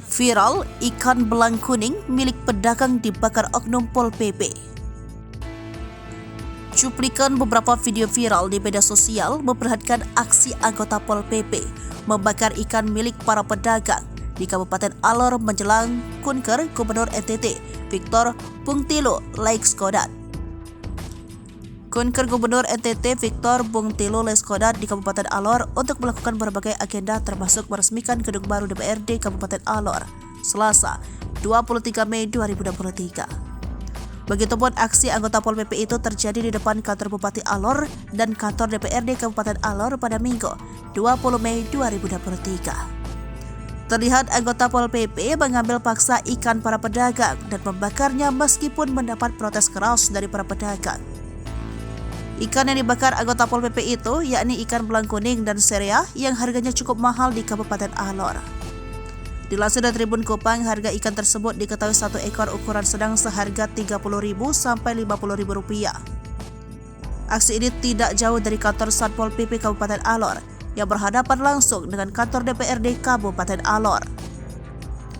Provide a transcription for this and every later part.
Viral, ikan belang kuning milik pedagang dibakar oknum Pol PP. Cuplikan beberapa video viral di media sosial memperlihatkan aksi anggota Pol PP membakar ikan milik para pedagang di Kabupaten Alor menjelang Kunker Gubernur NTT Victor Bungtilo Laiskodat. Kunker Gubernur NTT Victor Bungtilo Laiskodat di Kabupaten Alor untuk melakukan berbagai agenda termasuk meresmikan gedung baru DPRD Kabupaten Alor, Selasa, 23 Mei 2023. Begitupun aksi anggota Pol PP itu terjadi di depan kantor Bupati Alor dan kantor DPRD Kabupaten Alor pada Minggu, 20 Mei 2023. Terlihat anggota Pol PP mengambil paksa ikan para pedagang dan membakarnya meskipun mendapat protes keras dari para pedagang. Ikan yang dibakar anggota Pol PP itu yakni ikan belang kuning dan serea yang harganya cukup mahal di Kabupaten Alor. Dilansir dari Tribun Kupang, harga ikan tersebut diketahui satu ekor ukuran sedang seharga Rp30.000 sampai Rp50.000. Aksi ini tidak jauh dari kantor Satpol PP Kabupaten Alor yang berhadapan langsung dengan kantor DPRD Kabupaten Alor.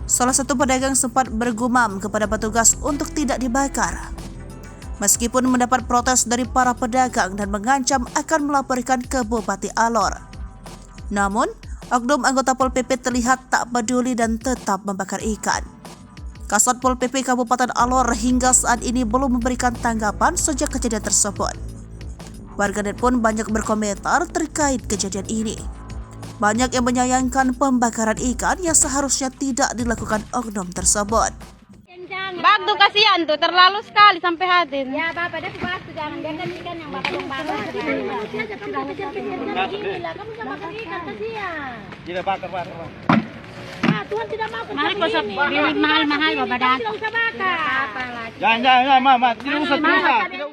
Salah satu pedagang sempat bergumam kepada petugas untuk tidak dibakar. Meskipun mendapat protes dari para pedagang dan mengancam akan melaporkan ke Bupati Alor. Namun, oknum anggota Pol PP terlihat tak peduli dan tetap membakar ikan. Kasat Pol PP Kabupaten Alor hingga saat ini belum memberikan tanggapan sejak kejadian tersebut. Warganet pun banyak berkomentar terkait kejadian ini. Banyak yang menyayangkan pembakaran ikan yang seharusnya tidak dilakukan oknum tersebut. Bak tuh kasihan tuh, terlalu sekali sampai hati. Ya Bapak, dia batu jangan biarkan ikan yang Bapak bakar. Kamu sama makan ikan kasihan. Tidak bakar. Ah, Tuhan tidak mau. Mari kau mahal-mahal Bapak datang. Tidak usah bakar. Jangan, Mama. Tidak usah.